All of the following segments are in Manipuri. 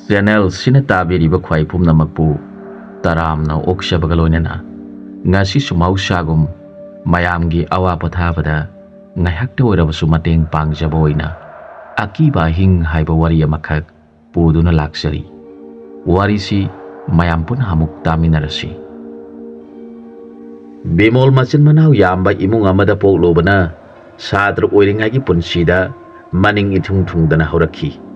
Channel sina tabiriba khwai pumnamakpu taramna okshabaga loinana ngasi sumau sagum mayamgi awa pothabada ngaihakta oirabasu mateng pangjaba oina Akiba Ahing haiba wari amakhak puduna laksari wari si mayam pun hamuk taminarasi Bimol machin manau yamba imung amada poklobana sadru oiringai punsida maning ithung thungdana horakhi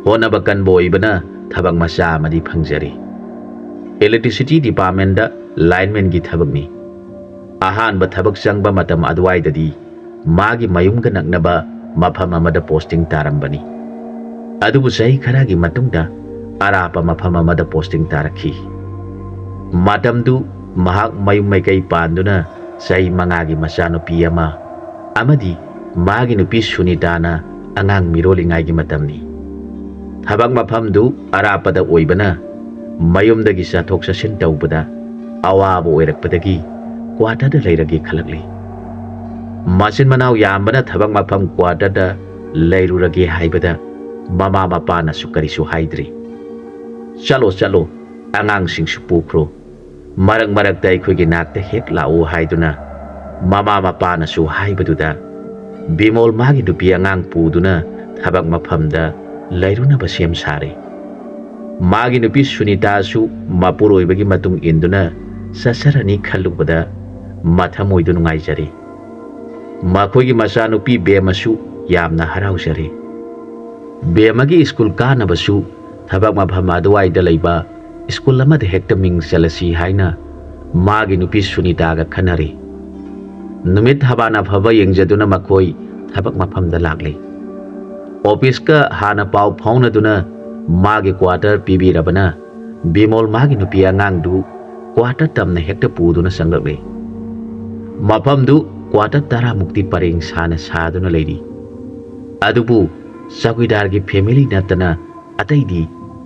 honaba kanbo ibana thabak macha amadi phangjari Electricity Department da lineman gi thabakni ahan ba thabak changba matam adwai dadi magi mayum ga naknaba mafam amada posting tarambani adubu sai khara gi matungda arapa mafam amada posting tarakhi matam du mahak mayum mai kai panduna sai mangagi masano piyama amadi magi nupi sunitana angang mirolingai gi matamni thabak mafam du arapa da oibana mayumdagi sathok sasin tawbada awaba oirakpadagi quarter da leiragi khalakli masin manau yambana thabak mafam quarter da leiruragi haibada mama mapana sukari su haidri chalo angang sing su pukro marak dai khogi nakta hek lau haiduna mama mapana su haibaduda bimol magi dupi angang puduna thabak mafam da leiruna basem sare magi nupi sunita su mapuroi bagi matung induna sasarani khalubada mathamoi du ngai jari makhoi masa nupi bemasu yamna harau jari bemagi school kana basu thabak mafam adwai da leiba school amada hekta ming selasi haina magi nupi sunita ga khanari numit habana phaba yengjaduna makhoi thabak mafam da lagle office ka hana pau phauna duna magi quarter pibi rabana bimol magi nupi angang du quarter tamna hekta puduna sanglakle mafam du quarter tara mukti pareng sana saduna leiri adubu saguidar gi family natana ataidi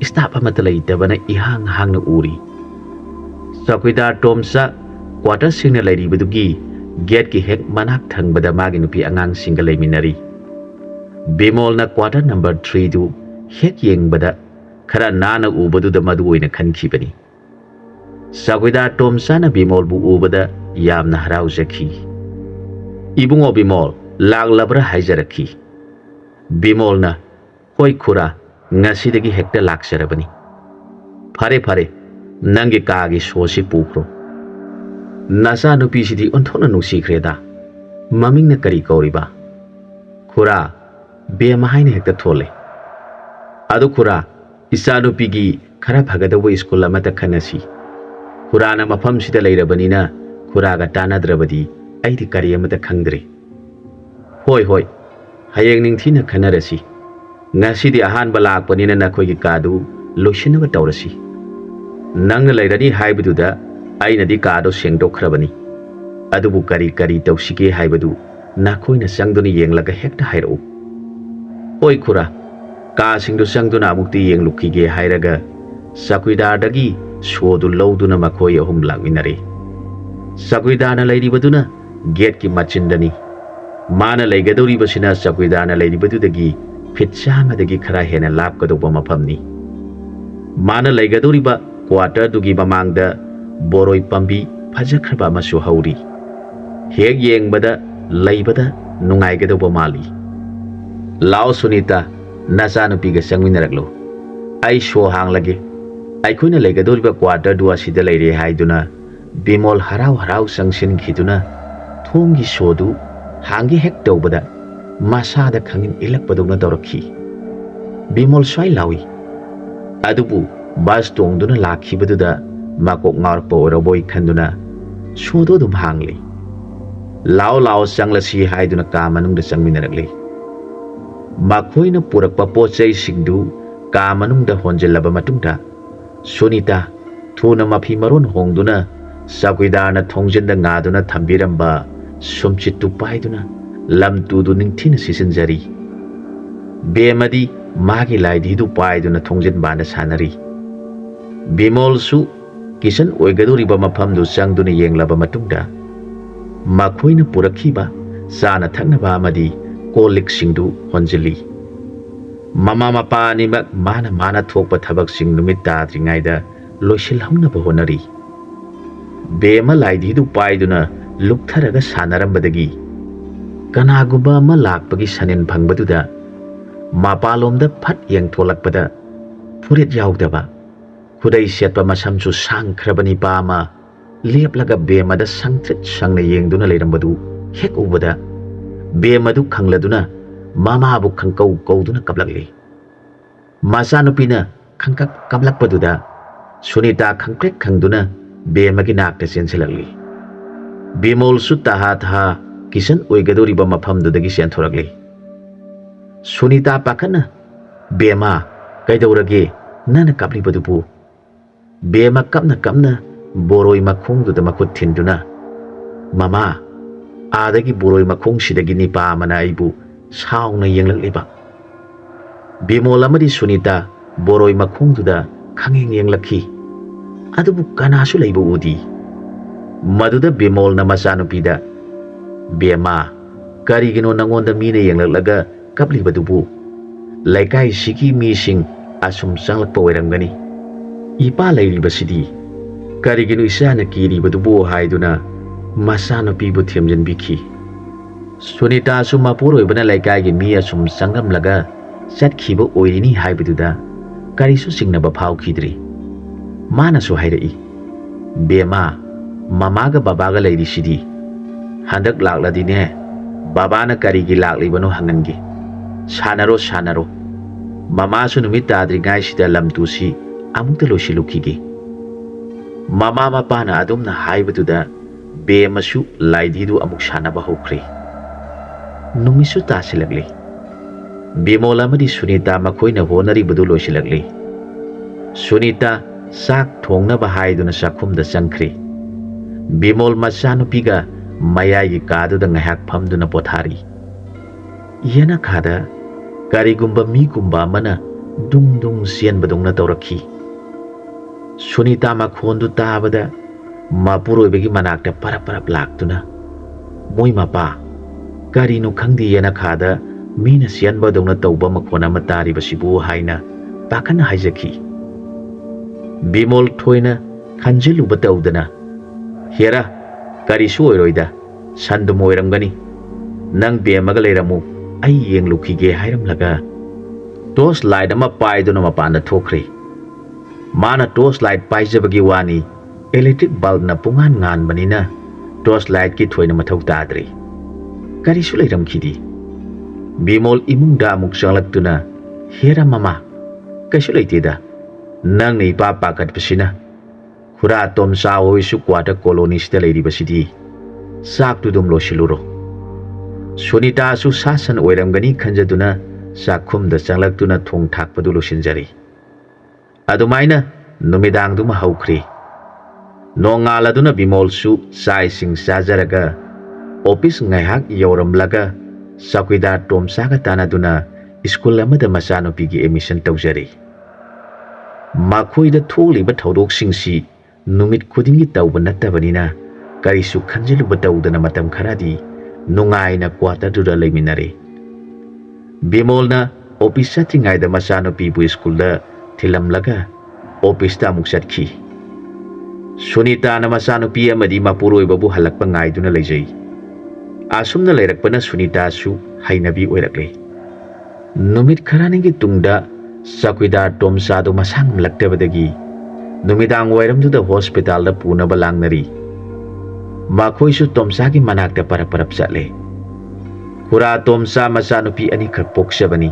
staff amata leitabana ihang hangna uri saguidar tomsa quarter singna leiri badugi gate ki hek manak thangbada magi nupi angang single leiminari bimol na quarter number 3 du hek yengbada khara nana ubadu da madu oina khankhibani saguida tomsana bimol bu ubada yamna harau jakhi ibungo bimol laglabra haijarakhi bimol na hoi khura ngasidagi hekta laksarabani phare nangi kagi sosi pukro nasa nupi sidi onthona nusikhreda maming na kari kauriba khura be mahaina hekta thole adu khura isanu pigi khara phagadawa school amata khanasi khurana mafam sida leirabanina khuraga tanadrabadi aidi kari amata khangdre hoi hayeng ningthina khanarasi ngasidi ahan balakpanina nakhoi gi kadu loisinaba tawrasi nangna leirani haibaduda aina di kado sengdokhrabani adubu kari tawsige haibadu nakhoina sangduni yenglaga hekta hairau hoi khura ka singdu sangduna amukti yenglukige hairaga sakuidar dagi sodu lowduna makhoi ahum langminare sakuidana leiribaduna gate ki machindani mana leigadori basina sakuidana leiribadu dagi fitchama dagi khara hena lapkadoba mafamni mana leigadori ba quarter dugi mamangda boroi pambi phajakhraba masu hauri heg yengbada leibada nungaigadoba mali lao sunita nasa nupiga sangminaraklo ai sho hanglage ai khoina leigadoriba quarter du asida leire haiduna bimol harau sangsin khiduna thongi sodu hangi hek tawbada masada khangin ilakpaduna dorakhi bimol swai lawi adubu bus tongduna lakhibaduda makok ngarpo oroboi khanduna sodo dum hangli lao sanglasi haiduna ka manungda sangminarakle makhoina purakpa pochai singdu ka manungda honjelaba matungda sunita thuna mafi maron hongduna saguidana thongjenda ngaduna thambiramba sumchitu paiduna lamtudu ningthina sisinjari bemadi magi laidi du paiduna thongjen bana sanari bimol su kisan oigaduri ba mafam du sangduna yenglaba matungda makhoina purakhiba sana thaknaba amadi kolik singdu honjeli Mama mapa animak mana thokpa thabaksing numit tadringaida loisilhaunaba honari. Bema laidi du paiduna luktharaga sanarambadagi kanagumba ama lakpagi sanin phangbaduda mapalomda phat yengtholakpada furit yaudaba khudai setpa masamsu sangkhrabani pa ama leplaga bemada sangtrit sangna yengduna leirambadu hek ubada bemadu khangladuna mama bu khangkau kauduna kablakli masanupina khangkak kablakpaduda Sunita khangkrek khangduna bemagi nakta sensilagli Bimol su taha taha kisan oigadoriba mafamdudagi senthoragli Sunita pakana bema kaidaurage nana kablibadupu bema kapna boroi makhongduda makhut thinduna mama adagi boroi makhong sidagi nipa amana aibu sauna yenglakliba Bimol amadi Sunita boroi makhongduda khangeng yenglakhi adubu kanasu leiba udi Maduda Bimol na masanupida Bema karigino nangonda mina yenglaklaga kablibadubu laikai siki mising asum sanglakpa oirangani ipa lairibasidi karigino isana kiribadubu haiduna masanupibu themjanbikhi Sunita su mapuroi bana laikai gi mi asum sangramlaga chatkhiba oirini haibaduda karisu singnaba phaukhidri manasu hairai Bema mamaga babaga lairi sidi handak lakladine babana karigi laklibano hangangi sanaro mama su numit tadringai sida lamtusi amukta losilukige mama mapana adumna haibaduda bemasu laididu amuk sanaba hokre numisu tasilagli Bimol amadi Sunita makoina honaribadu losilagli Sunita sak thongnaba haiduna sakhumda changkhri Bimol masanupiga mayagi kaduda ngahak phamduna pothari yana khada karigumba migumba mana dung sienbadungna tawrakhi Sunita makhondu tabada mapuroibagi manakta parap laktuna moi mapa karinu khangdi yana khada mina sienbadungna tawba makhona matari basibu haina pakana haijaki Bimol thoina khanjiluba tawdana Hera karisu oiroida sandum oiramgani nang bemaga leiramu ai yenglukige hairamlaga tos light ama paiduna mapanda thokre mana tos light paijabagi wani electric bulb na pungan ngan banina tos light ki thoina mathau tadre karisu leiramkhidi Bimol imungda amuk changlakuna hera mama kaisu leiteda nang nei pa pakat pasina Hura tom sa oisu kwata koloni sida leiribasidi saktu dum losiluro Sunita su sasan oiramgani khanjaduna sakhumda changlaktuna thong thakpadu losinjari adumaina numidang duma haukhri nongaladuna Bimol su sai sing sajaraga office ngaihak yoramlaga sakwida tom saga tanaduna school amada masanupigi emission tawjari makoida tholiba thodok-singsi numit khudingi tawba nattabanina karisu khanjiluba tawdana matam kharadi nungaina quarter dura leiminare Bimolna office satringaida masanupibu school da thilamlaga office ta amuk chatkhi Sunita na masanupi amadi mapuroibabu halakpa ngaiduna leijai asumna leirakpana Sunita su hainabi oirakle numit kharaningi tungda sakwida tomsadu masang laktabadagi numidang wairamduda hospital da punaba langnari makhoisu tomsagi manakta parap chatle hura tomsa masanupi ani khak poksabani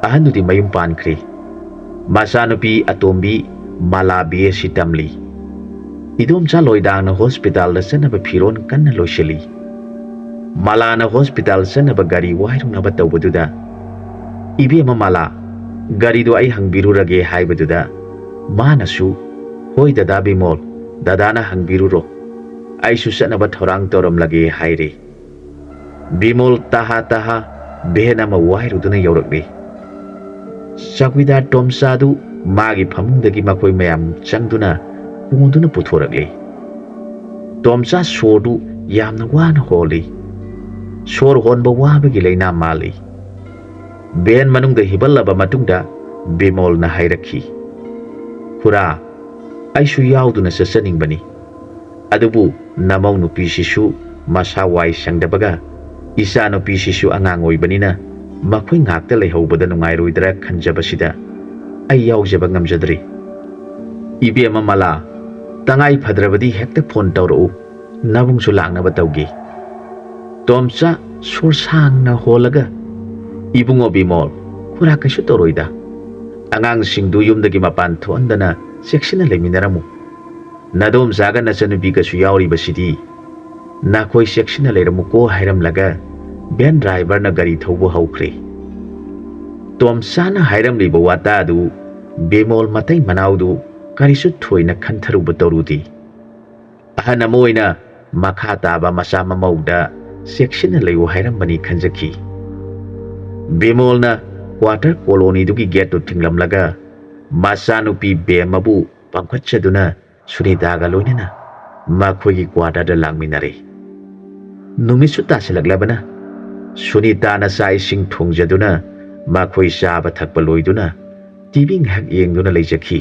ahandudi mayum pankre masanupi atombi malabi sitamli idomcha loidang na hospital da sanaba phiron kanna loshali malana hospital sanaba gari wairung na batawbududa ibe mala gari do ai hangbirurage haibaduda manasu hoi dada Bimol dadana hangbiruro aisu sanaba thorang toramlage haire Bimol taha behenama wairuduna yaurakle sakwida tomsadu magi phamungdagi makoi mayam changduna pungduna puthorakle tomsa sordu yamna wana holi sor honba wabagi leina mali Ben manungda hibalaba matungda Bimolna hairakhi. Khura, aishu yauduna sasaningbani. Adubu namau nupi sishu masa wai sangdabaga isa nupi sishu angang oibanina makhoi ngakta leihobada nungairoidra khanjabasida ai yaujaba ngamjadri. Ibema mala tangai phadrabadi hekta phone tawrau nabungsu langnaba tawgi. Tomcha sursangna holaga ibungo Bimol khura kaisu tawroida. Angang singdu yumdagi mapan thondana seksina leminaramu. Nadom zaga nachanubi kasu yauri basidi. Nakhoi seksina leiramu ko hairam laga ben driver na gari thaubu haukre. Tom sana hairam liba wata adu Bimol matai manaudu karisu thoina khantharu batorudi. Ahana moina makha taba masa mamauda seksina leiu hairam bani khanjaki. Bimol na quarter colony dugi get to tinglamlaga masanupi bemabu pangkhachaduna Sunita ga loinana makhoigi quarter da langminare. Numisu tasilaglabana Sunita na sa ising thongjaduna makhoi saba thakpa loiduna tibing hak yengduna leijakhi.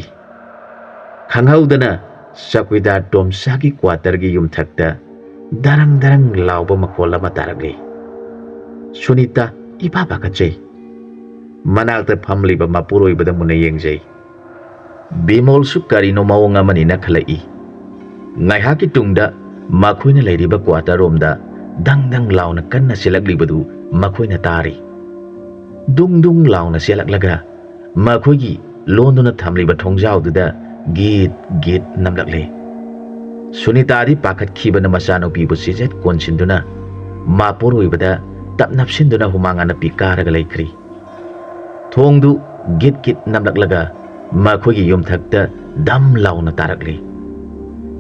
Khanghaudana sakuida Tomsagi quarter gi yumthakta darang lauba makhola mataragle. Sunita ipapa kachei manakta phamliba mapuroibada muna yengjai. Bimol su karino mawong amani na khalai. Ngaihaki tungda makhoina leiriba quarter romda dang launa kanna selaglibadu makhoina tari. Dung launa selaglaga makhoigi londuna thamliba thongjaududa git namlagle. Sunita di pakat khibana masano pibu sijet konsinduna mapuroibada tapnapsinduna humangana pikaraga leikri. Thongdu git namlaklaga makhoigi yumthakta dam launa tarakli.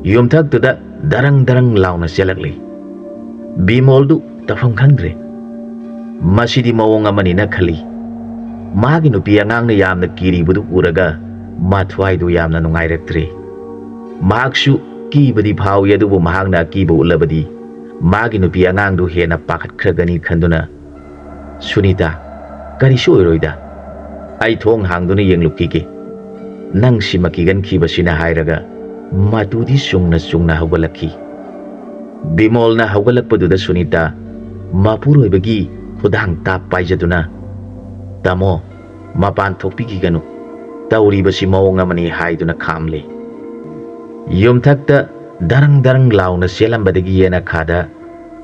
Yumthaktuda darang launa selakli. Bimoldu tafam khangdre. Masidi mawong amani na khali. Magi nupi angangna yamna kiribudu uraga mathwaidu yamna nungairaktre. Mahaksu kibadi phau yadubu mahakna kiba ulabadi magi nupi angangdu hena pakhatkragani khanduna Sunita karisu oiroida ai thong hangduna yenglukike. Nang simakigan kibasina hairaga matudi sungna haugalakhi. Bimol na haugalakpaduda Sunita mapuroibagi khudang tap paijaduna tamo mapan thokpigiganu tauribasi mawong amani haiduna khamle. Yumthakta darang launa selambadagi yena khada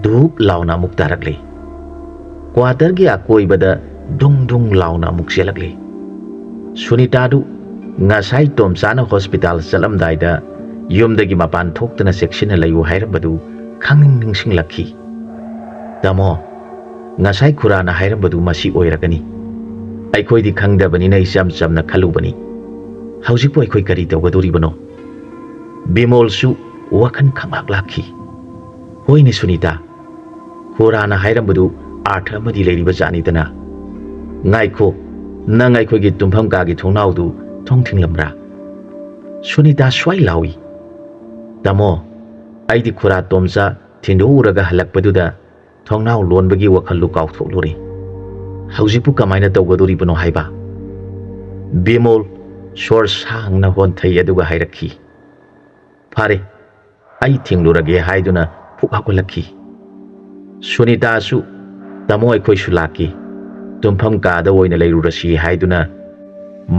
dup launa amuk tarakle. Quarter gi akoibada dung launa amuk selakle. Sunita du ngasai Tomsana hospital salamdaida yumdagi mapan thoktana section layu hairambadu khangning lakhi. Tamo ngasai khurana hairambadu masi oiragani. Aikhoidi khangdabani na isam samna khalubani. Haujipo aikoi kari tawgadoribano. Bimol su wakan khamak lakhi. Hoine Sunita khurana hairambadu artha amadi leiriba janidana. Ngaikho nang aikhoigi tumpham kagi thongnaudu thongthinglamra. Sunita swai lawi. Tamo aidi khura Tomsa thinduraga halakpaduda thongnau lonbagi wakhallu kauthokluri. Haujipu kamaina tawgadoribano haiba. Bimol sor sangna honthai aduga hairakhi. Phare ai thinglurage haiduna phukhakolakhi. Sunita su tamo aikoi su laki tumpham kada oina leirurasi haiduna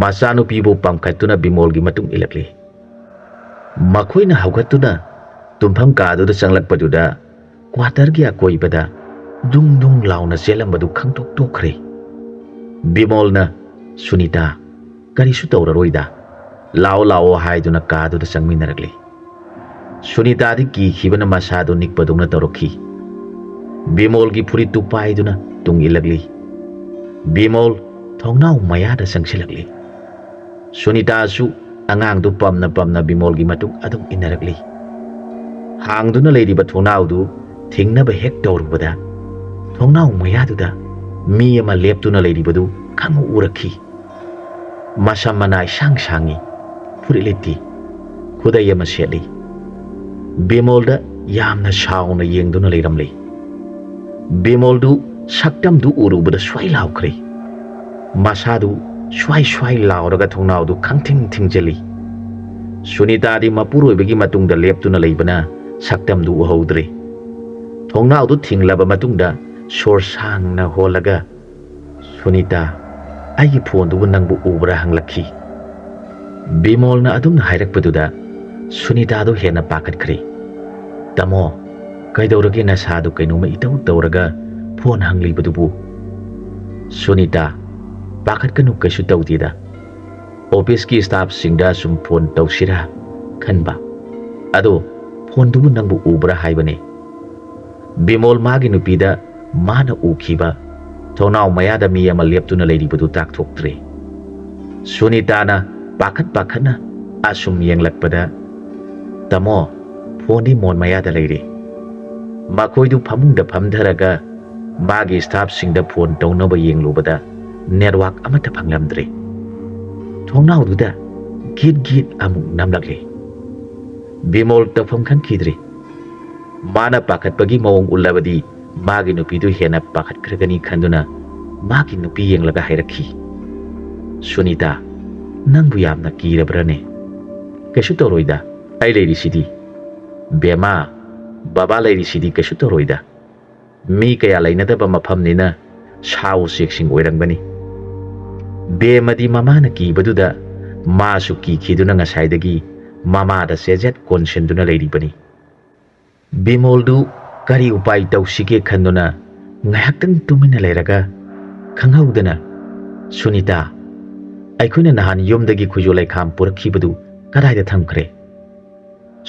masanu pibu pamkhatuna Bimolgi matung ilakli. Makhoina haugatuna tumpham kaduda changlakpaduda quarter gi akoibada dung launa selambadu khangtok tokre. Bimolna Sunita karisu tawraroida lao haiduna kaduda changminarakli. Sunita di ki khibana masadu nikpadungna tawrokhi. Bimolgi phuritu paiduna tung ilagli. Bimol thongnau mayada sangsilakli. Sunita su angangdu pamna Bimolgi matung adum inarakli. Hangduna leiriba thongnaudu thingnaba hek tawrubada thongnau mayaduda mi ama leptuna leiribadu khangu urakhi. Masam manai sangi furileti khudai ama setli. Bimolda yamna shauna yengduna leiramli. Bimoldu saktamdu urubada swai laukre. masadu swai swai lauraga thongnaudu khangthing thingjali sunita di mapuroibagi matungda leptuna leibana saktamdu uhaudre thongnaudu thinglaba matungda sor sangna holaga sunita aigi phone du nangbu ubra hanglakhi bimol na adum hairakpaduda sunita du hena pakatkhri tamo kaidorage na sadu kainuma itau tawraga phone hanglibadubu sunita pakatkanu kaisu tawdida office ki staff singda sum phone tawsira khanba ado phone du nangbu ubra haibane bimol magi nupida mana ukhiba thonau mayada mi ama leptuna leiribadu tak thoktre sunita na pakhana asum yenglakpada tamo phone mon mayada leire makoidu phamungda phamdharaga magi staff singda phone tawnaba yenglubada network amata phanglamdre thongnau duda git amuk namlakle bimol tafam khan khidre mana pakhatpagi mawong ullabadi magi nupidu hena pakhatkragani khanduna magi nupi yenglaga hairakhi sunita nangbu yamna kirabrane kaisu toroida ai leiri sidi bema baba leiri sidi kaisu toroida mi kaya lainadaba mafamnina saw seksing oirangbani bemadi mamana kibaduda masu khiduna ngasaidagi mamada sejet konsenduna leiribani bimoldu kari upai tausige khanduna ngayaktang tumina leiraga khanghaudana sunita aikhoina nahan yomdagi khujo laikham purakhibadu kadaida thamkhre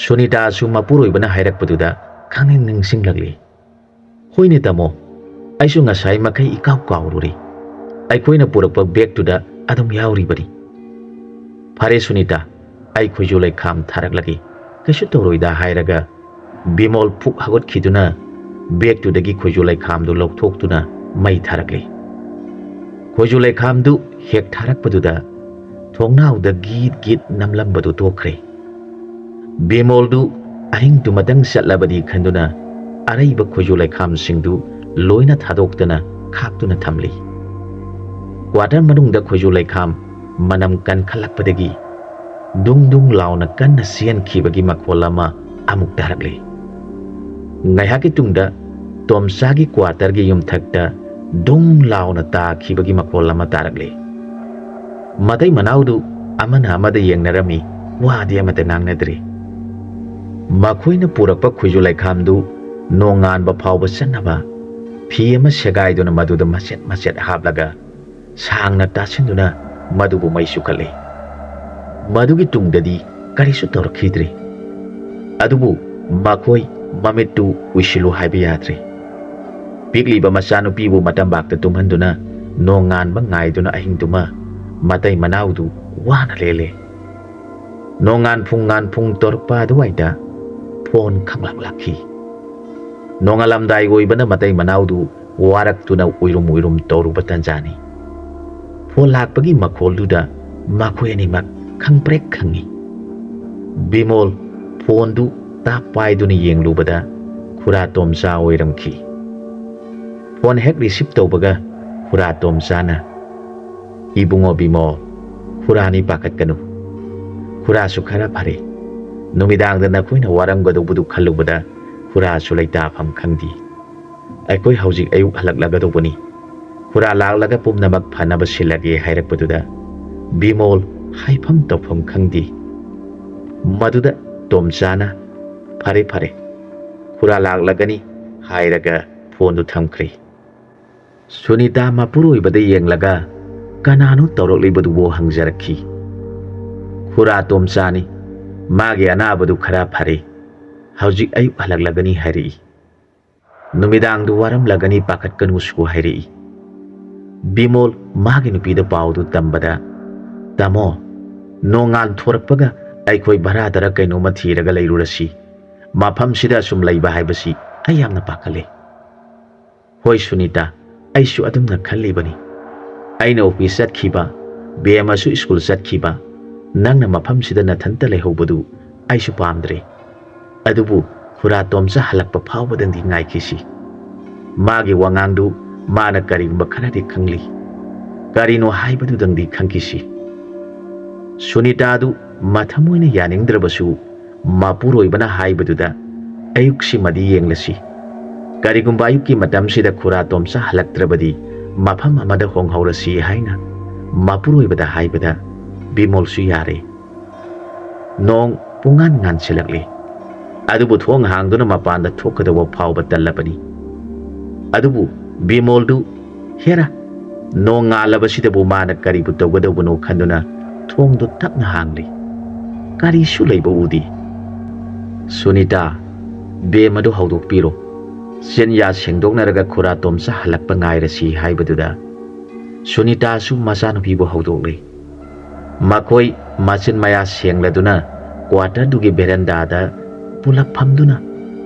sunita su mapuroibana hairakpaduda khangning ningsinglagli hoine tamo aisu ngasai makai ikaw kawruri aikhoina purakpa bag tuda adum yauribani phare sunita ai khujo laikham tharaklagi kaisu toroida hairaga bimol phuk hagot khiduna bag tu dagi khojulai kham du lokthok tuna mai tharakle khojulai kham du hek tharak paduda thongnau da git namlam badu tokre bimol du ahing tu matang satlabadi khanduna arai ba khojulai kham sing du loina thadoktana khaktuna thamli quarter manung da khojulai kham manam kan khalak padagi dung launa kan na sian khibagi makholama amuk tarakle ngaihaki tungda tomsagi quarter gi yum thakta dung launa ta khibagi makol lama tarakle matai manaudu amana amada yengnarami wadi amata nangnadri makhoina purakpa khujulai khamdu nongan ba phawba sanaba phi ama segai duna maduda macet hablaga sangna tasinduna madubu mai sukhale madugi tungdadi karisu torkhidri adubu makhoi mamitu wishilu haiba yadre pigliba machanupibu matambakta tumhanduna nongan ba ngaiduna ahingduma matai manaudu wana lele nongan phung torpa duwaida phone khanglak nongalamdai oibana matai manaudu waraktuna uirum toruba tanjani phone lakpagi makholduda makhoi animak khangprek khangi bimol phone du ta paiduna yenglubada khura tomsa oiramki phone hek receive tawbaga khura tomsa na ibungo bimol khurani pakatkanu khura su khara phare numidang da nakhoina waramgadu budu khalubada khura su laita pham khangdi aikoi haujik ayuk halaklaga dobani khura laklaga pumnamak phanaba silage hairakpaduda bimol haifam tawpham khangdi maduda tomsana phare khura laklagani hairaga phone du thamkhri sunita mapuroibada yenglaga kanano tawraklibadu bo hangjarakhi khura tomsani mage anabadu khara phare haujik ayuk halaklagani hairi numidang du waram lagani pakatkanu su hairi bimol mage nupida paudu tambada tamo nongal thorakpaga aikoi bharadara kainoma thiraga leirurasi mafam sida sum leiba haibasi ayamna pakale hoi sunita aisu adumna khallibani aina office satkhiba bema su school satkhiba nangna mafam sida nathanta leihobadu aisu pamdre adubu khura tomsa halakpa phawbadandi ngaikisi magi wangangdu mana karigba khanadi khangli ꯀꯔꯤꯅꯣ ꯍꯥꯏꯕꯗꯨꯗꯪꯗꯤ ꯈꯪꯈꯤꯁꯤ ꯁꯨꯅꯤꯇꯥꯗꯨ ꯃꯊꯃꯣꯏꯅ ꯌꯥꯅꯤꯡꯗ꯭ꯔꯕꯁꯨ ꯃꯄꯨꯔꯣꯏꯕꯅ ꯍꯥꯏꯕꯗꯨꯗ ꯑꯌꯨꯛꯁꯤꯃꯗꯤ ꯌꯦꯡꯂꯁꯤ ꯀꯔꯤꯒꯨꯝꯕ ꯑꯌꯨꯛꯀꯤ ꯃꯇꯝꯁꯤꯗ ꯈꯨꯔꯥ ꯇꯣꯝꯆꯥ ꯍꯜꯂꯛꯇ꯭ꯔꯕꯗꯤ ꯃꯐꯝ ꯑꯃꯗ ꯍꯣꯡꯍꯧꯔꯁꯤ ꯍꯥꯏꯅ ꯃꯄꯨꯔꯣꯏꯕꯗ ꯍꯥꯏꯕꯗ ꯕꯤꯃꯣꯜꯁꯨ ꯌꯥꯔꯦ ꯅꯣꯡ ꯄꯨꯡꯉꯥꯟ ꯉꯥꯟꯁꯤꯜꯂꯛꯂꯦ ꯑꯗꯨꯕꯨ ꯊꯣꯡ ꯍꯥꯡꯗꯨꯅ ꯃꯄꯥꯟꯗ ꯊꯣꯛꯀꯗꯧꯕ ꯐꯥꯎꯕ ꯇꯜꯂꯕꯅꯤ ꯑꯗꯨꯕꯨ ꯕꯤꯃꯣꯜꯗꯨ ꯍꯦꯔꯥ ꯅꯣꯡ ꯉꯥꯜꯂꯕꯁꯤꯗꯕꯨ ꯃꯥꯅ ꯀꯔꯤꯕꯨ ꯇꯧꯒꯗꯧꯕꯅꯣ ꯈꯟꯗꯨꯅ ꯊꯣꯡꯗꯨ ꯇꯞꯅ ꯍꯥꯡꯂꯤ ꯀꯔꯤꯁꯨ ꯂꯩꯕ ꯎꯗꯦ ꯁꯨꯅꯤꯇꯥ ꯕꯦꯝ ꯑꯗꯨ ꯍꯧꯗꯣꯛꯄꯤꯔꯣ ꯆꯤꯟꯌꯥ ꯁꯦꯡꯗꯣꯛꯅꯔꯒ ꯈꯨꯔꯥ ꯇꯣꯝꯆꯥ ꯍꯜꯂꯛꯄ ꯉꯥꯏꯔꯁꯤ ꯍꯥꯏꯕꯗꯨꯗ ꯁꯨꯅꯤꯇꯥꯁꯨ ꯃꯆꯥꯅꯨꯄꯤꯕꯨ ꯍꯧꯗꯣꯛꯂꯦ ꯃꯈꯣꯏ ꯃꯆꯤꯟ ꯃꯌꯥ ꯁꯦꯡꯂꯗꯨꯅ ꯀ꯭ꯋꯥꯇꯔꯗꯨꯒꯤ ꯕꯦꯔꯟꯗꯥꯗ ꯄꯨꯂꯞ ꯐꯝꯗꯨꯅ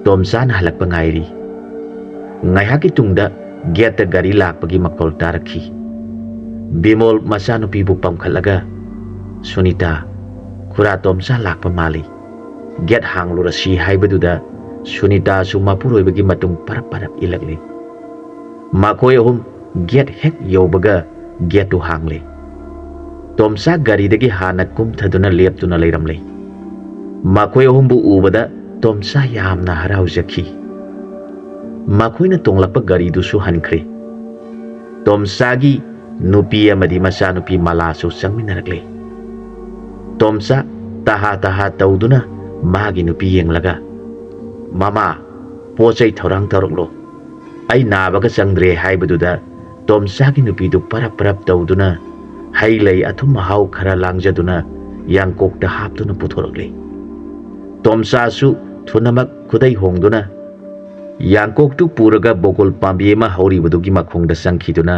ꯇꯣꯝꯆꯥꯅ ꯍꯜꯂꯛꯄ ꯉꯥꯏꯔꯤ ꯉꯥꯏꯍꯥꯛꯀꯤ ꯇꯨꯡꯗ ꯒꯦꯠꯇ ꯒꯥꯔꯤ ꯂꯥꯛꯄꯒꯤ ꯃꯈꯣꯜ ꯇꯥꯔꯛꯈꯤ ꯕꯤꯃꯣꯜ ꯃꯆꯥꯅꯨꯄꯤꯕꯨ ꯄꯝꯈꯠꯂꯒ ꯁꯨꯅꯤꯇꯥ ꯈꯨꯔꯥ ꯇꯣꯝꯆꯥ ꯂꯥꯛꯄ ꯃꯥꯜꯂꯤ ꯒꯦꯠ ꯍꯥꯡꯂꯨꯔꯁꯤ ꯍꯥꯏꯕꯗꯨꯗ ꯁꯨꯅꯤꯇꯥꯁꯨ ꯃꯄꯨꯔꯣꯏꯕꯒꯤ ꯃꯇꯨꯡ ꯄꯔꯞ ꯄꯔꯞ ꯏꯜꯂꯛꯂꯤ ꯃꯈꯣꯏ ꯑꯍꯨꯝ ꯒꯦꯠ ꯍꯦꯛ ꯌꯧꯕꯒ ꯒꯦꯠꯇꯨ ꯍꯥꯡꯂꯦ ꯇꯣꯝꯆꯥ ꯒꯥꯔꯤꯗꯒꯤ ꯍꯥꯟꯅ ꯀꯨꯝꯊꯗꯨꯅ ꯂꯦꯞꯇꯨꯅ ꯂꯩꯔꯝꯂꯦ ꯃꯈꯣꯏ ꯑꯍꯨꯝꯕꯨ ꯎꯕꯗ ꯇꯣꯝꯆꯥ ꯌꯥꯝꯅ ꯍꯔꯥꯎꯖꯈꯤ ꯃꯈꯣꯏꯅ ꯇꯣꯡꯂꯛꯄ ꯒꯥꯔꯤꯗꯨꯁꯨ ꯍꯟꯈ꯭ꯔꯦ ꯇꯣꯝꯆꯥꯒꯤ ꯅꯨꯄꯤ ꯑꯃꯗꯤ ꯃꯆꯥꯅꯨꯄꯤ ꯃꯂꯥꯁꯨ ꯆꯪꯃꯤꯟꯅꯔꯛꯂꯦ ꯇꯣꯝꯆꯥ ꯇꯍꯥ ꯇꯍꯥ ꯇꯧꯗꯨꯅ ꯃꯥꯒꯤ ꯅꯨꯄꯤ ꯌꯦꯡꯂꯒ ꯃꯃꯥ ꯄꯣꯠ ꯆꯩ ꯊꯧꯔꯥꯡ ꯇꯧꯔꯛꯂꯣ ꯑꯩ ꯅꯥꯕꯒ ꯆꯪꯗ꯭ꯔꯦ ꯍꯥꯏꯕꯗꯨꯗ ꯇꯣꯝꯆꯥꯒꯤ ꯅꯨꯄꯤꯗꯨ ꯄꯔꯞ ꯄꯔꯞ ꯇꯧꯗꯨꯅ ꯍꯩ ꯂꯩ ꯑꯊꯨꯝ ꯑꯍꯥꯎ ꯈꯔ ꯂꯥꯡꯖꯗꯨꯅ ꯌꯥꯡꯀꯣꯛꯇ ꯍꯥꯞꯇꯨꯅ ꯄꯨꯊꯣꯔꯛꯂꯦ ꯇꯣꯝꯆꯥꯁꯨ ꯊꯨꯅꯃꯛ ꯈꯨꯗꯩ ꯍꯣꯡꯗꯨꯅ ꯌꯥꯡꯀꯣꯛꯇꯨ ꯄꯨꯔꯒ ꯕꯣꯀꯨꯜ ꯄꯥꯝꯕꯤ ꯑꯃ ꯍꯧꯔꯤꯕꯗꯨꯒꯤ ꯃꯈꯣꯡꯗ ꯆꯪꯈꯤꯗꯨꯅ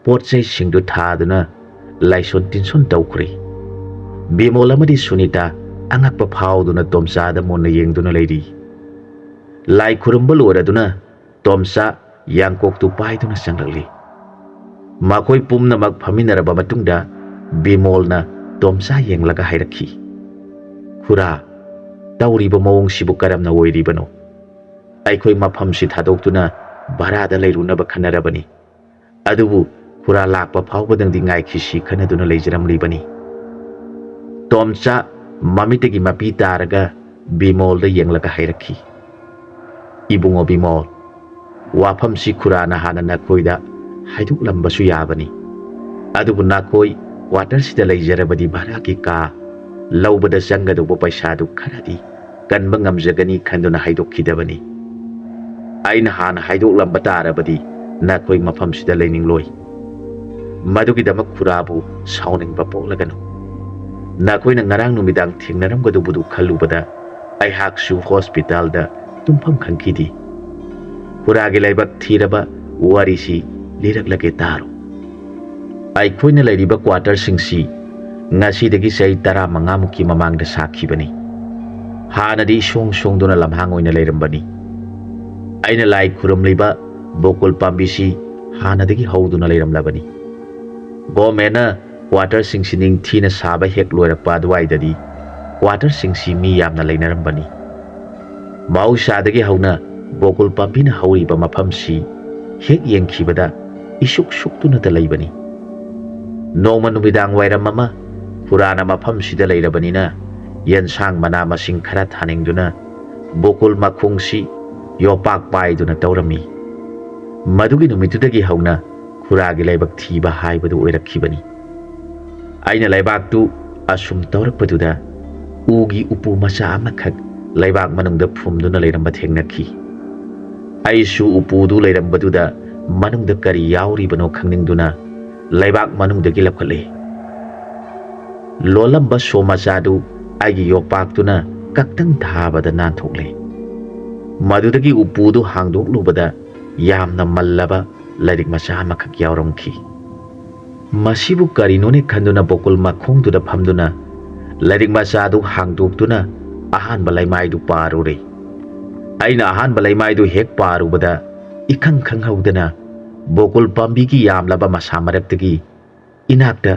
ꯄꯣꯠ ꯆꯩꯁꯤꯡꯗꯨ ꯊꯥꯗꯨꯅ ꯂꯥꯏꯁꯣꯟ ꯇꯤꯟꯁꯣꯟ ꯇꯧꯈ꯭ꯔꯦ ꯕꯤꯃꯣꯜ ꯑꯃꯗꯤ ꯁꯨꯅꯤꯇꯥ ꯑꯉꯛꯄ ꯐꯥꯎꯗꯨꯅ ꯇꯣꯝꯆꯥꯗ ꯃꯨꯟꯅ ꯌꯦꯡꯗꯨꯅ ꯂꯩꯔꯤ ꯂꯥꯏ ꯈꯨꯔꯨꯝꯕ ꯂꯣꯏꯔꯗꯨꯅ ꯇꯣꯝꯆꯥ ꯌꯥꯡꯀꯣꯛꯇꯨ ꯄꯥꯏꯗꯨꯅ ꯆꯪꯂꯛꯂꯤ ꯃꯈꯣꯏ ꯄꯨꯝꯅꯃꯛ ꯐꯝꯃꯤꯟꯅꯔꯕ ꯃꯇꯨꯡꯗ ꯕꯤꯃꯣꯜꯅ ꯇꯣꯝꯆꯥ ꯌꯦꯡꯂꯒ ꯍꯥꯏꯔꯛꯈꯤ ꯈꯨꯔꯥ ꯇꯧꯔꯤꯕ ꯃꯑꯣꯡꯁꯤꯕꯨ ꯀꯔꯝꯅ ꯑꯣꯏꯔꯤꯕꯅꯣ ꯑꯩꯈꯣꯏ ꯃꯐꯝꯁꯤ ꯊꯥꯗꯣꯛꯇꯨꯅ ꯚꯔꯥꯗ ꯂꯩꯔꯨꯅꯕ ꯈꯟꯅꯔꯕꯅꯤ ꯑꯗꯨꯕꯨ ꯈꯨꯔꯥ ꯂꯥꯛꯄ ꯐꯥꯎꯕꯗꯪꯗꯤ ꯉꯥꯏꯈꯤꯁꯤ ꯈꯟꯅꯗꯨꯅ ꯂꯩꯖꯔꯝꯂꯤꯕꯅꯤ ꯇꯣꯝꯆꯥ ꯃꯃꯤꯠꯇꯒꯤ ꯃꯄꯤ ꯇꯥꯔꯒ ꯕꯤꯃꯣꯜꯗ ꯌꯦꯡꯂꯒ ꯍꯥꯏꯔꯛꯈꯤ ꯏꯕꯨꯡꯉꯣ ꯕꯤꯃꯣꯜ ꯋꯥꯐꯝꯁꯤ ꯈꯨꯔꯥꯅ ꯍꯥꯟꯅ ꯅꯈꯣꯏꯗ ꯍꯥꯏꯗꯣꯛꯂꯝꯕꯁꯨ ꯌꯥꯕꯅꯤ ꯑꯗꯨꯕꯨ ꯅꯈꯣꯏ ꯀ꯭ꯋꯥꯇꯔꯁꯤꯗ ꯂꯩꯖꯔꯕꯗꯤ ꯚꯔꯥꯒꯤ ꯀꯥ ꯂꯧꯕꯗ ꯆꯪꯒꯗꯧꯕ ꯄꯩꯁꯥꯗꯨ ꯈꯔꯗꯤ ꯀꯟꯕ ꯉꯝꯖꯒꯅꯤ ꯈꯟꯗꯨꯅ ꯍꯥꯏꯗꯣꯛꯈꯤꯗꯕꯅꯤ ꯑꯩꯅ ꯍꯥꯟꯅ ꯍꯥꯏꯗꯣꯛꯂꯝꯕ ꯇꯥꯔꯕꯗꯤ ꯅꯈꯣꯏ ꯃꯐꯝꯁꯤꯗ ꯂꯩꯅꯤꯡꯂꯣꯏ ꯃꯗꯨꯒꯤꯗꯃꯛ ꯈꯨꯔꯥꯕꯨ ꯁꯥꯎꯅꯤꯡꯕ ꯄꯣꯛꯂꯒꯅꯨ ꯅꯈꯣꯏꯅ ꯉꯔꯥꯡ ꯅꯨꯃꯤꯗꯥꯡ ꯊꯦꯡꯅꯔꯝꯒꯗꯧꯕꯗꯨ ꯈꯜꯂꯨꯕꯗ ꯑꯩꯍꯥꯛꯁꯨ ꯍꯣꯁꯄꯤꯇꯥꯜꯗ ꯇꯨꯝꯐꯝ ꯈꯪꯈꯤꯗꯦ ꯈꯨꯔꯥꯒꯤ ꯂꯥꯏꯕꯛ ꯊꯤꯔꯕ ꯋꯥꯔꯤꯁꯤ ꯂꯤꯔꯛꯂꯒꯦ ꯇꯥꯔꯣ ꯑꯩꯈꯣꯏꯅ ꯂꯩꯔꯤꯕ ꯀ꯭ꯋꯥꯇꯔꯁꯤꯡꯁꯤ ꯉꯁꯤꯗꯒꯤ ꯆꯍꯤ 15ꯃꯨꯛꯀꯤ ꯃꯃꯥꯡꯗ ꯁꯥꯈꯤꯕꯅꯤ ꯍꯥꯟꯅꯗꯤ ꯏꯁꯣꯡ ꯁꯣꯡꯗꯨꯅ ꯂꯝꯍꯥꯡ ꯑꯣꯏꯅ ꯂꯩꯔꯝꯕꯅꯤ ꯑꯩꯅ ꯂꯥꯏ ꯈꯨꯔꯨꯝꯂꯤꯕ ꯕꯣꯀꯨꯜ ꯄꯥꯝꯕꯤꯁꯤ ꯍꯥꯟꯅꯗꯒꯤ ꯍꯧꯗꯨꯅ ꯂꯩꯔꯝꯂꯕꯅꯤ ꯒꯣꯔꯃꯦꯟꯅ ꯀ꯭ꯋꯥꯇꯔꯁꯤꯡꯁꯤ ꯅꯤꯡꯊꯤꯅ ꯁꯥꯕ ꯍꯦꯛ ꯂꯣꯏꯔꯛꯄ ꯑꯗꯨꯋꯥꯏꯗꯗꯤ ꯀ꯭ꯋꯥꯇꯔꯁꯤꯡꯁꯤ ꯃꯤ ꯌꯥꯝꯅ ꯂꯩꯅꯔꯝꯕꯅꯤ ꯃꯍꯧꯁꯥꯗꯒꯤ ꯍꯧꯅ ꯕꯣꯀꯨꯜ ꯄꯥꯝꯕꯤꯅ ꯍꯧꯔꯤꯕ ꯃꯐꯝꯁꯤ ꯍꯦꯛ ꯌꯦꯡꯈꯤꯕꯗ ꯏꯁꯨꯛ ꯁꯨꯛꯇꯨꯅꯇ ꯂꯩꯕꯅꯤ ꯅꯣꯡꯃ ꯅꯨꯃꯤꯗꯥꯡ ꯋꯥꯏꯔꯝ ꯑꯃ ꯈꯨꯔꯥꯅ ꯃꯐꯝꯁꯤꯗ ꯂꯩꯔꯕꯅꯤꯅ ꯌꯦꯟꯁꯥꯡ ꯃꯅꯥ ꯃꯁꯤꯡ ꯈꯔ ꯊꯥꯅꯤꯡꯗꯨꯅ ꯕꯣꯀꯨꯜ ꯃꯈꯣꯡꯁꯤ ꯌꯣꯄꯥꯛ ꯄꯥꯏꯗꯨꯅ ꯇꯧꯔꯝꯃꯤ ꯃꯗꯨꯒꯤ ꯅꯨꯃꯤꯠꯇꯨꯗꯒꯤ ꯍꯧꯅ ꯈꯨꯔꯥꯒꯤ ꯂꯥꯏꯕꯛ ꯊꯤꯕ ꯍꯥꯏꯕꯗꯨ ꯑꯣꯏꯔꯛꯈꯤꯕꯅꯤ ꯑꯩꯅ ꯂꯩꯕꯥꯛꯇꯨ ꯑꯁꯨꯝ ꯇꯧꯔꯛꯄꯗꯨꯗ ꯎꯒꯤ ꯎꯄꯨ ꯃꯆꯥ ꯑꯃꯈꯛ ꯂꯩꯕꯥꯛ ꯃꯅꯨꯡꯗ ꯐꯨꯝꯗꯨꯅ ꯂꯩꯔꯝꯕ ꯊꯦꯡꯅꯈꯤ ꯑꯩꯁꯨ ꯎꯄꯨꯗꯨ ꯂꯩꯔꯝꯕꯗꯨꯗ ꯃꯅꯨꯡꯗ ꯀꯔꯤ ꯌꯥꯎꯔꯤꯕꯅꯣ ꯈꯪꯅꯤꯡꯗꯨꯅ ꯂꯩꯕꯥꯛ ꯃꯅꯨꯡꯗꯒꯤ ꯂꯧꯈꯠꯂꯦ ꯂꯣꯜꯂꯝꯕ ꯁꯣ ꯃꯆꯥꯗꯨ ꯑꯩꯒꯤ ꯌꯣꯄꯥꯛꯇꯨꯅ ꯀꯛꯇꯪ ꯊꯥꯕꯗ ꯅꯥꯟꯊꯣꯛꯂꯦ ꯃꯗꯨꯗꯒꯤ ꯎꯄꯨꯗꯨ ꯍꯥꯡꯗꯣꯛꯂꯨꯕꯗ ꯌꯥꯝꯅ ꯃꯜꯂꯕ ꯂꯥꯏꯔꯤꯛ ꯃꯆꯥ ꯑꯃꯈꯛ ꯌꯥꯎꯔꯝꯈꯤ ꯃꯁꯤꯕꯨ ꯀꯔꯤꯅꯣꯅꯦ ꯈꯟꯗꯨꯅ ꯕꯣꯀꯨꯜ ꯃꯈꯣꯡꯗꯨꯗ ꯐꯝꯗꯨꯅ ꯂꯥꯏꯔꯤꯛ ꯃꯆꯥꯗꯨ ꯍꯥꯡꯗꯣꯛꯇꯨꯅ ꯑꯍꯥꯟꯕ ꯂꯩꯃꯥꯏꯗꯨ ꯄꯥꯔꯨꯔꯦ ꯑꯩꯅ ꯑꯍꯥꯟꯕ ꯂꯩꯃꯥꯏꯗꯨ ꯍꯦꯛ ꯄꯥꯔꯨꯕꯗ इखंग खंगहौदना बोकुल पांबीगी यामलबा मसा मरक्तगी इनाक्ता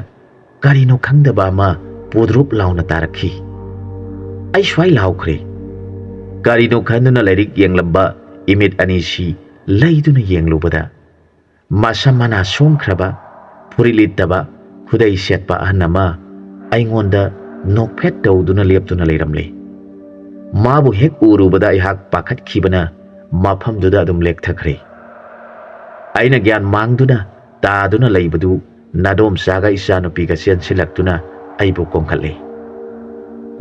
करिनो खंगदबा अमा पोद्रुप लाउना तारखी आई स्वाई लाउखरे करिनो खंदुना लैरिक येंगलबा इमिट अनिसी लैदुना येंगलुबदा मसा मना सोंख्रबा Furi littaba khudai setpa ahn ama aingonda nokphet tawduna leptuna leiramle. Mabu hek urubada aihak pakhatkibana mafamduda adum lekthakre. Aina gyan mangduna taduna leibadu nadom saga ichanupiga sensilaktuna aibu kongkhatle.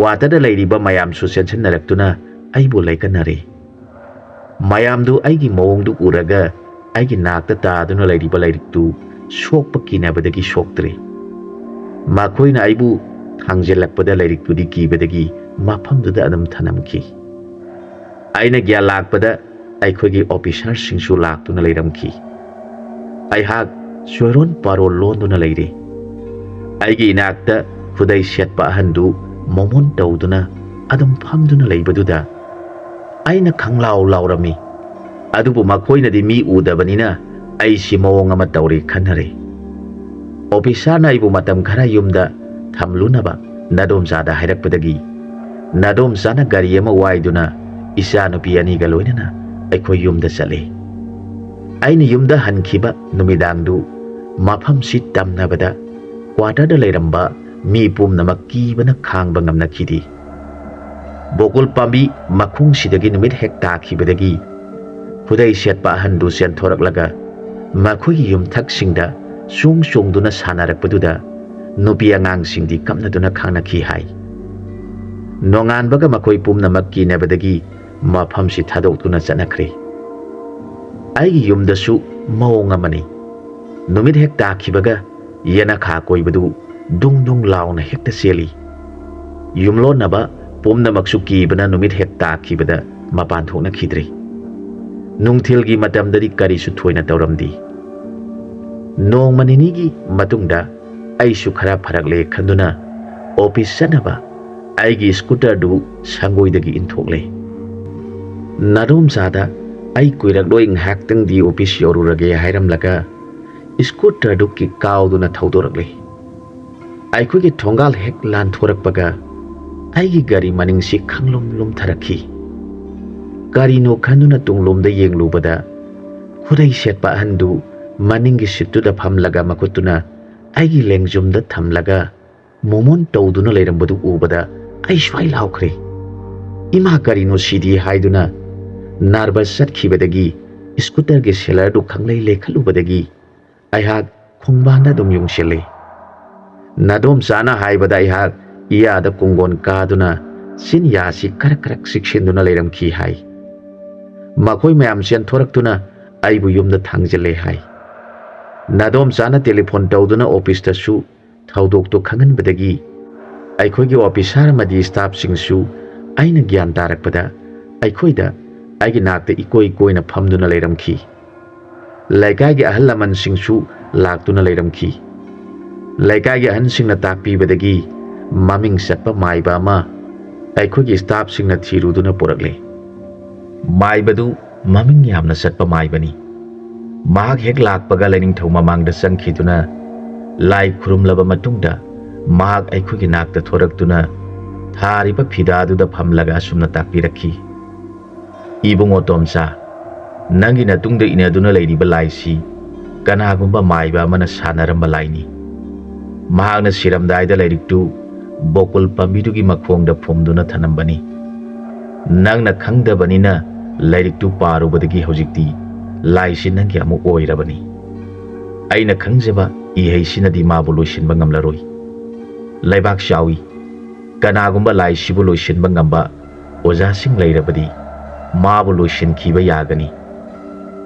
Watada leiriba mayamsu sensinaraktuna aibu laikanare. Mayamdu aigi mawongdu uraga aigi nakta taduna leiriba lairiktu sokpa kinabadagi soktre. Makoina aibu thangjelakpada lairiktudi kibadagi mafamduda adam thanamki. Aina gya lakpada aikhogi officer singsu laktuna leiramki. Aihak suaron parol londuna leire. Aigi inakta khudai setpa ahandu momon tawduna adam famduna leibaduda aina khanglaw lawrami. Adubu makoina di mi udabanina ai si mawong ama tawre khanare. Officer na ibu matam khara yumda thamlunaba nadom sada hairakpadagi nadom sana gari ama waiduna ichanupi aniga loinana aikhoi yumda chale. Aina yumda hankhiba numidangdu mafam si tamnabada quarter leiramba mi pumnamak kibana khangba ngamnakhidi. Bokol pambi makhung sidagi numit hek takhibadagi khudai setpa ahandu senthoraklaga makhogi yumthaksingda songduna sanarakpaduda nupi angangsingdi kapnaduna khangnakhi hai. Nonganbaga makhoi pumnamak kinabadagi mafamsi thadokduna chanakhre. Aigi yumdasu mawong amani. Numit hek takhibaga yana kha koibadu dung dung launa hekta seli. Yumlonaba pumnamaksu kibana numit hek takhibada mapan thokna khidre. Nungthilgi matamdadi karisu thoina tawramdi. Nong maninigi matungda aisu khara pharakle khanduna office sanaba aigi scooter du sangoidagi inthokle. Nadom sada ai kuirak loing haktang di office yorurage hairamlaga scooter du ki kauduna thaudorakle. Aikhoi thongal hek lan thorakpaga aigi gari maning si khanglom lom tharakhi. Gari no khanduna tunglomda yenglubada khudai setpa handu maningi situda phamlaga makutuna aigi lengjumda thamlaga momon tawduna leirambadu ubada ai swai laukhre. Ima gari no sidi haiduna nervous satkibadagi scooter ge seller du khanglei lekhalubadagi aihak khongbanda dum yungshele. Nadom sana haibada aihak iyada kungon kaduna sin yasi karak siksinduna leiramki hai. Makhoi mayam sen thoraktuna aibu yumda thangjele hai. Nadom sana telephone tawduna office ta su thaudok to khangan badagi aikhoi gi officer madi staff singsu aina gyan tarakpada aikhoi da aigi nakta ikoi koina phamduna leiramki. Laikai gi ahal laman singsu laktuna leiramki. Laikai gi ahan singna takpi badagi maming satpa maiba ma aikhoi gi staff singna thiruduna porakle. Maibadu maming yamna satpa maibani. Mahak hek lakpaga Ningthau mamangda changkhiduna lai khurumlaba matungda mahak aikhoi gi nakta thoraktuna thariba phidaduda phamlaga asumna takpirakhi. Ibungo tomsa nangi natungda inaduna leiriba laisi kanagumba maiba mana sanaramba laini. Mahakna siramdaida leiriktu bokol pambidugi makhongda phumduna thanambani. Nangna khangdabanina leiriktu parubadagi hojikti laisi nangi amu oirabani. Aina khangjaba ihaisinadi mabu loisinba ngamlaroi. Laibak shawi kanagumba laisibu loisinba ngamba ojasing leirabadi mabu loisinkiba yagani.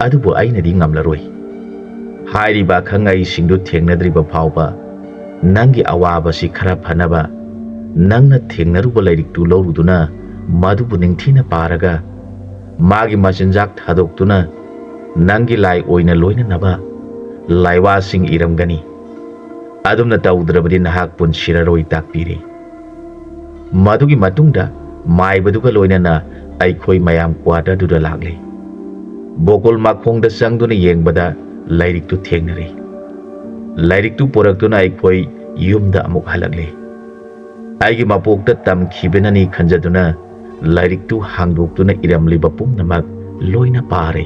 Adubu ainadi ngamlaroi. Hairiba khangai singdu thengnadriba phawba nangi awaba si khara phanaba nangna thengnaruba leiriktu loruduna madubu ningthina paraga magi machinjak thadoktuna nangi lai oina loina naba laiwa sing iramgani. Adumna tawdrabadi nahak punsiraroi takpire. Madugi matungda maibaduga loina na aikhoi mayam quarter duda lagle. Bokol makhongda sangduna yengbada lairiktu thengnare. Lairiktu poraktuna aikhoi yumda amuk halakle. Aigi mapokta tamkhibenani khanjaduna lairiktu hangdoktuna iramliba pumnamak loina pare.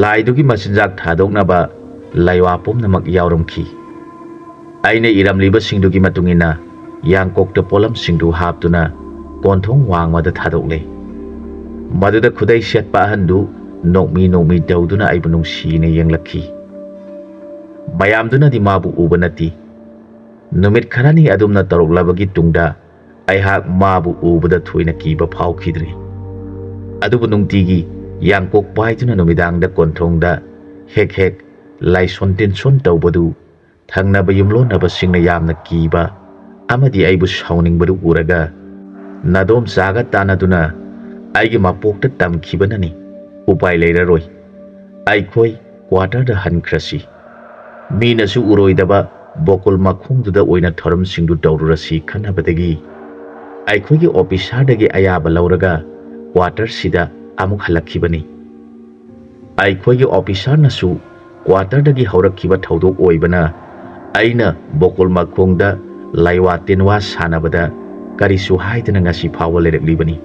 Laidugi machinjak thadoknaba ꯂꯩꯋꯥ ꯄꯨꯝꯅꯃꯛ ꯌꯥꯎꯔꯝꯈꯤ꯫ ꯑꯩꯅ ꯏꯔꯝꯂꯤꯕꯁꯤꯡꯗꯨꯒꯤ ꯃꯇꯨꯡ ꯏꯟꯅ ꯌꯥꯡꯀꯣꯛꯇ ꯄꯣꯠꯂꯝꯁꯤꯡꯗꯨ ꯍꯥꯞꯇꯨꯅ ꯀꯣꯟꯊꯣꯡ ꯋꯥꯡꯃꯗ ꯊꯥꯗꯣꯛꯂꯦ꯫ ꯃꯗꯨꯗ ꯈꯨꯗꯩ ꯁꯦꯠꯄ ꯑꯍꯟꯗꯨ ꯅꯣꯛꯃꯤ ꯅꯣꯛꯃꯤ ꯇꯧꯗꯨꯅ ꯑꯩꯕꯨ ꯅꯨꯡꯁꯤꯅ ꯌꯦꯡꯂꯛꯈꯤ꯫ ꯃꯌꯥꯝꯗꯨꯅꯗꯤ ꯃꯥꯕꯨ ꯎꯕ ꯅꯠꯇꯦ꯫ ꯅꯨꯃꯤꯠ ꯈꯔꯅꯤ ꯑꯗꯨꯝꯅ ꯇꯧꯔꯛꯂꯕꯒꯤ ꯇꯨꯡꯗ ꯑꯩꯍꯥꯛ ꯃꯥꯕꯨ ꯎꯕꯗ ꯊꯣꯏꯅ ꯀꯤꯕ ꯐꯥꯎꯈꯤꯗ꯭ꯔꯦ꯫ ꯑꯗꯨꯕꯨ ꯅꯨꯡꯇꯤꯒꯤ ꯌꯥꯡꯀꯣꯛ ꯄꯥꯏꯗꯨꯅ ꯅꯨꯃꯤꯗꯥꯡꯗ ꯀꯣꯟꯊꯣꯡꯗ ꯍꯦꯛ ꯍꯦꯛ ꯂꯥꯏꯁꯣꯟ ꯇꯤꯟꯁꯣꯟ ꯇꯧꯕꯗꯨ ꯊꯪꯅꯕ ꯌꯨꯝꯂꯣꯟꯅꯕꯁꯤꯡꯅ ꯌꯥꯝꯅ ꯀꯤꯕ ꯑꯃꯗꯤ ꯑꯩꯕꯨ ꯁꯥꯎꯅꯤꯡꯕꯗꯨ ꯎꯔꯒ ꯅꯗꯣꯝꯆꯥꯒ ꯇꯥꯟꯅꯗꯨꯅ ꯑꯩꯒꯤ ꯃꯄꯣꯛꯇ ꯇꯝꯈꯤꯕꯅꯅꯤ, ꯎꯄꯥꯏ ꯂꯩꯔꯔꯣꯏ, ꯑꯩꯈꯣꯏ ꯀ꯭ꯋꯥꯇꯔꯗ ꯍꯟꯈ꯭ꯔꯁꯤ, ꯃꯤꯅꯁꯨ ꯎꯔꯣꯏꯗꯕ ꯕꯣꯀꯨꯜ ꯃꯈꯣꯡꯗꯨꯗ ꯑꯣꯏꯅ ꯊꯧꯔꯝꯁꯤꯡꯗꯨ ꯇꯧꯔꯨꯔꯁꯤ ꯈꯟꯅꯕꯗꯒꯤ ꯑꯩꯈꯣꯏꯒꯤ ꯑꯣꯐꯤꯁꯥꯔꯗꯒꯤ ꯑꯌꯥꯕ ꯂꯧꯔꯒ ꯀ꯭ꯋꯥꯇꯔꯁꯤꯗ ꯑꯃꯨꯛ ꯍꯜꯂꯛꯈꯤꯕꯅꯤ꯫ ꯑꯩꯈꯣꯏꯒꯤ ꯑꯣꯐꯤꯁꯥꯔꯅꯁꯨ ꯀ꯭ꯋꯥꯇꯔꯗꯒꯤ ꯍꯧꯔꯛꯈꯤꯕ ꯊꯧꯗꯣꯛ ꯑꯣꯏꯕꯅ ꯑꯩꯅ ꯕꯣꯀꯨꯜ ꯃꯈꯣꯡꯗ ꯂꯩꯋꯥ ꯇꯤꯟꯋꯥ ꯁꯥꯟꯅꯕꯗ ꯀꯔꯤꯁꯨ ꯍꯥꯏꯗꯅ ꯉꯁꯤ ꯐꯥꯎꯕ ꯂꯩꯔꯛꯂꯤꯕꯅꯤ꯫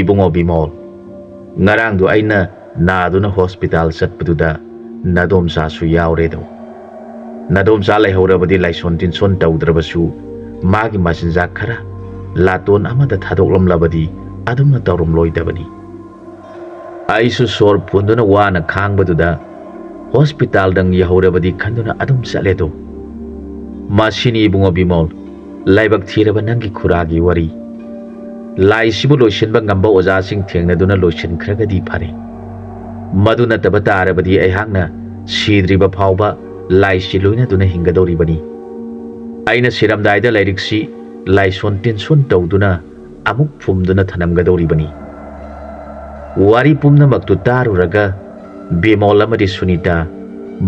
ꯏꯕꯨꯡꯉꯣ ꯕꯤꯃꯣꯜ, ꯉꯔꯥꯡꯗꯨ ꯑꯩꯅ ꯅꯥꯗꯨꯅ ꯍꯣꯁꯄꯤꯇꯥꯜ ꯆꯠꯄꯗꯨꯗ ꯅꯗꯣꯝꯆꯥꯁꯨ ꯌꯥꯎꯔꯦꯗꯣ꯫ ꯅꯗꯣꯝꯆꯥ ꯂꯩꯍꯧꯔꯕꯗꯤ ꯂꯥꯏꯁꯣꯟ ꯇꯤꯟꯁꯣꯟ ꯇꯧꯗ꯭ꯔꯕꯁꯨ ꯃꯥꯒꯤ ꯃꯆꯤꯟꯖꯥꯛ ꯈꯔ ꯂꯥꯇꯣꯟ ꯑꯃꯗ ꯊꯥꯗꯣꯛꯂꯝꯂꯕꯗꯤ ꯑꯗꯨꯝꯅ ꯇꯧꯔꯝꯂꯣꯏꯗꯕꯅꯤ꯫ ꯑꯩꯁꯨ ꯁꯣꯔ ꯐꯨꯟꯗꯨꯅ ꯋꯥꯅ ꯈꯥꯡꯕꯗꯨꯗ ꯍꯣꯁꯄꯤꯇꯥꯜꯗꯪ ꯌꯧꯍꯧꯔꯕꯗꯤ ꯈꯟꯗꯨꯅ ꯑꯗꯨꯝ ꯆꯠꯂꯦꯗꯣ꯫ ꯃꯁꯤꯅꯤ ꯏꯕꯨꯡꯉꯣ ꯕꯤꯃꯣꯜ, ꯂꯥꯏꯕꯛ ꯊꯤꯔꯕ ꯅꯪꯒꯤ ꯈꯨꯔꯥꯒꯤ ꯋꯥꯔꯤ꯫ ꯂꯥꯏꯁꯤꯕꯨ ꯂꯣꯏꯁꯤꯟꯕ ꯉꯝꯕ ꯑꯣꯖꯥꯁꯤꯡ ꯊꯦꯡꯅꯗꯨꯅ ꯂꯣꯏꯁꯤꯟꯈ꯭ꯔꯒꯗꯤ ꯐꯔꯦ꯫ ꯃꯗꯨ ꯅꯠꯇꯕ ꯇꯥꯔꯕꯗꯤ ꯑꯩꯍꯥꯛꯅ ꯁꯤꯗ꯭ꯔꯤꯕ ꯐꯥꯎꯕ ꯂꯥꯏꯁꯤ ꯂꯣꯏꯅꯗꯨꯅ ꯍꯤꯡꯒꯗꯧꯔꯤꯕꯅꯤ꯫ ꯑꯩꯅ ꯁꯤꯔꯝꯗꯥꯏꯗ ꯂꯥꯏꯔꯤꯛꯁꯤ ꯂꯥꯏꯁꯣꯟ ꯇꯤꯟꯁꯣꯟ ꯇꯧꯗꯨꯅ ꯑꯃꯨꯛ ꯐꯨꯝꯗꯨꯅ ꯊꯅꯝꯒꯗꯧꯔꯤꯕꯅꯤ꯫ ꯋꯥꯔꯤ ꯄꯨꯝꯅꯃꯛꯇꯨ ꯇꯥꯔꯨꯔꯒ ꯕꯤꯃꯣꯜ ꯑꯃꯗꯤ ꯁꯨꯅꯤꯇꯥ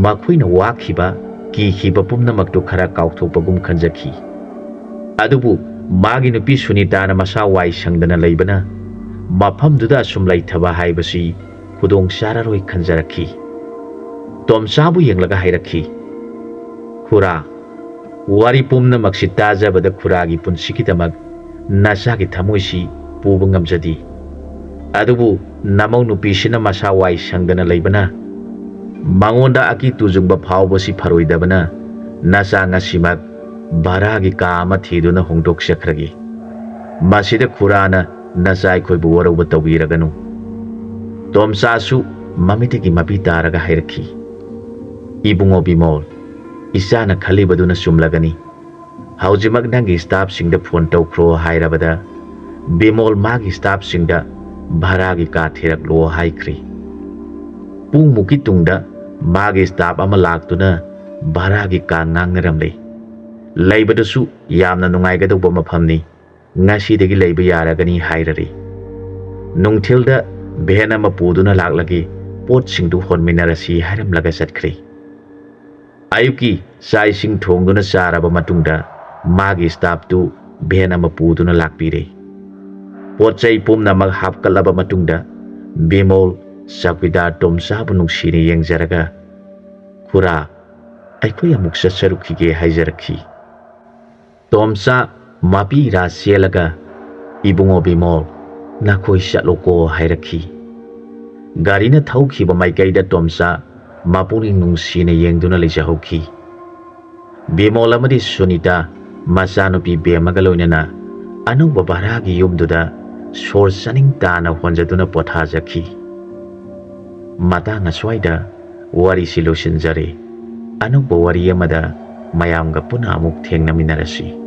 ꯃꯈꯣꯏꯅ ꯋꯥꯈꯤꯕ ꯀꯤꯈꯤꯕ ꯄꯨꯝꯅꯃꯛꯇꯨ ꯈꯔ ꯀꯥꯎꯊꯣꯛꯄꯒꯨꯝ ꯈꯟꯖꯈꯤ꯫ ꯑꯗꯨꯕꯨ ꯃꯥꯒꯤ ꯅꯨꯄꯤ ꯁꯨꯅꯤꯇꯥꯅ ꯃꯁꯥ ꯋꯥꯏ ꯁꯪꯗꯅ ꯂꯩꯕꯅ ꯃꯐꯝꯗꯨꯗ ꯑꯁꯨꯝ ꯂꯩꯊꯕ ꯍꯥꯏꯕꯁꯤ ꯈꯨꯗꯣꯡ ꯆꯥꯔꯔꯣꯏ ꯈꯟꯖꯔꯛꯈꯤ꯫ ꯇꯣꯝꯆꯥꯕꯨ ꯌꯦꯡꯂꯒ ꯍꯥꯏꯔꯛꯈꯤ, ꯈꯨꯔꯥ, ꯋꯥꯔꯤ ꯄꯨꯝꯅꯃꯛꯁꯤ ꯇꯥꯖꯕꯗ ꯈꯨꯔꯥꯒꯤ ꯄꯨꯟꯁꯤꯒꯤꯗꯃꯛ ꯅꯆꯥꯒꯤ ꯊꯃꯣꯏꯁꯤ ꯄꯨꯕ ꯉꯝꯖꯗꯦ꯫ ꯑꯗꯨꯕꯨ ꯅꯃꯧ ꯅꯨꯄꯤꯁꯤꯅ ꯃꯁꯥ ꯋꯥꯏ ꯁꯪꯗꯅ ꯂꯩꯕꯅ, ꯃꯉꯣꯟꯗ ꯑꯀꯤ ꯇꯨꯖꯨꯡꯕ ꯐꯥꯎꯕꯁꯤ ꯐꯔꯣꯏꯗꯕꯅ ꯅꯆꯥ ꯉꯁꯤꯃꯛ ꯚꯔꯥꯒꯤ ꯀꯥ ꯑꯃ ꯊꯤꯗꯨꯅ ꯍꯣꯡꯗꯣꯛꯆꯈ꯭ꯔꯒꯦ꯫ ꯃꯁꯤꯗ ꯈꯨꯔꯥꯅ ꯅꯆꯥ ꯑꯩꯈꯣꯏꯕꯨ ꯋꯥꯔꯧꯕ ꯇꯧꯕꯤꯔꯒꯅꯨ꯫ ꯇꯣꯝꯆꯥꯁꯨ ꯃꯃꯤꯠꯇꯒꯤ ꯃꯄꯤ ꯇꯥꯔꯒ ꯍꯥꯏꯔꯛꯈꯤ, ꯏꯕꯨꯡꯉꯣ ꯕꯤꯃꯣꯜ, ꯏꯆꯥꯅ ꯈꯜꯂꯤꯕꯗꯨꯅ ꯆꯨꯝꯂꯒꯅꯤ꯫ ꯍꯧꯖꯤꯛꯃꯛ ꯅꯪꯒꯤ ꯁ꯭ꯇꯥꯐꯁꯤꯡꯗ ꯐꯣꯟ ꯇꯧꯈ꯭ꯔꯣ ꯍꯥꯏꯔꯕꯗ ꯕꯤꯃꯣꯜ ꯃꯥꯒꯤ ꯁ꯭ꯇꯥꯐꯁꯤꯡꯗ ꯚꯔꯥꯒꯤ ꯀꯥ ꯊꯤꯔꯛꯂꯣ ꯍꯥꯏꯈ꯭ꯔꯦ꯫ ꯄꯨꯡꯃꯨꯛꯀꯤ ꯇꯨꯡꯗ ꯃꯥꯒꯤ ꯁ꯭ꯇꯥꯐ ꯑꯃ ꯂꯥꯛꯇꯨꯅ ꯚꯔꯥꯒꯤ ꯀꯥ ꯉꯥꯡꯅꯔꯝꯂꯦ꯫ ꯂꯩꯕꯗꯁꯨ ꯌꯥꯝꯅ ꯅꯨꯡꯉꯥꯏꯒꯗꯧꯕ ꯃꯐꯝꯅꯤ, ꯉꯁꯤꯗꯒꯤ ꯂꯩꯕ ꯌꯥꯔꯒꯅꯤ ꯍꯥꯏꯔꯔꯦ꯫ ꯅꯨꯡꯊꯤꯜꯗ ꯚꯦꯟ ꯑꯃ ꯄꯨꯗꯨꯅ ꯂꯥꯛꯂꯒꯦ, ꯄꯣꯠꯁꯤꯡꯗꯨ ꯍꯣꯟꯃꯤꯟꯅꯔꯁꯤ ꯍꯥꯏꯔꯝꯂꯒ ꯆꯠꯈ꯭ꯔꯦ꯫ ꯑꯌꯨꯛꯀꯤ ꯆꯥꯛ ꯏꯁꯤꯡ ꯊꯣꯡꯗꯨꯅ ꯆꯥꯔꯕ ꯃꯇꯨꯡꯗ ꯃꯥꯒꯤ ꯁ꯭ꯇꯥꯐꯇꯨ ꯚꯦꯟ ꯑꯃ ꯄꯨꯗꯨꯅ ꯂꯥꯛꯄꯤꯔꯦ꯫ ꯄꯣꯠ ꯆꯩ ꯄꯨꯝꯅꯃꯛ ꯍꯥꯞꯀꯠꯂꯕ ꯃꯇꯨꯡꯗ ꯕꯤꯃꯣꯜ ꯆꯧꯀꯤꯗꯥꯔ ꯇꯣꯝꯆꯥꯕꯨ ꯅꯨꯡꯁꯤꯅ ꯌꯦꯡꯖꯔꯒ, ꯈꯨꯔꯥ, ꯑꯩꯈꯣꯏ ꯑꯃꯨꯛ ꯆꯠꯆꯔꯨꯈꯤꯒꯦ ꯍꯥꯏꯖꯔꯛꯈꯤ꯫ ꯇꯣꯝꯆꯥ ꯃꯄꯤ ꯏꯔꯥ ꯆꯦꯜꯂꯒ, ꯏꯕꯨꯡꯉꯣ ꯕꯤꯃꯣꯜ, ꯅꯈꯣꯏ ꯆꯠꯂꯣꯀꯣ ꯍꯥꯏꯔꯛꯈꯤ꯫ ꯒꯥꯔꯤꯅ ꯊꯧꯈꯤꯕ ꯃꯥꯏꯀꯩꯗ ꯇꯣꯝꯆꯥ ꯃꯄꯨꯛꯅꯤꯡ ꯅꯨꯡꯁꯤꯅ ꯌꯦꯡꯗꯨꯅ ꯂꯩꯖꯍꯧꯈꯤ꯫ ꯕꯤꯃꯣꯜ ꯑꯃꯗꯤ ꯁꯨꯅꯤꯇꯥ ꯃꯆꯥꯅꯨꯄꯤ ꯕꯦꯝꯃꯒ ꯂꯣꯏꯅꯅ ꯑꯅꯧꯕ ꯚꯔꯥꯒꯤ ꯌꯨꯝꯗꯨꯗ ꯁꯣꯔ ꯆꯥꯅꯤꯡ ꯇꯥꯅ ꯍꯣꯟꯖꯗꯨꯅ ꯄꯣꯊꯥꯖꯈꯤ꯫ ꯃꯇꯥꯡ ꯑꯁ꯭ꯋꯥꯏꯗ ꯋꯥꯔꯤꯁꯤ ꯂꯣꯏꯁꯤꯟꯖꯔꯦ꯫ ꯑꯅꯧꯕ ꯋꯥꯔꯤ ꯑꯃꯗ ꯃꯌꯥꯝꯒ ꯄꯨꯟꯅ ꯑꯃꯨꯛ ꯊꯦꯡꯅꯃꯤꯟꯅꯔꯁꯤ꯫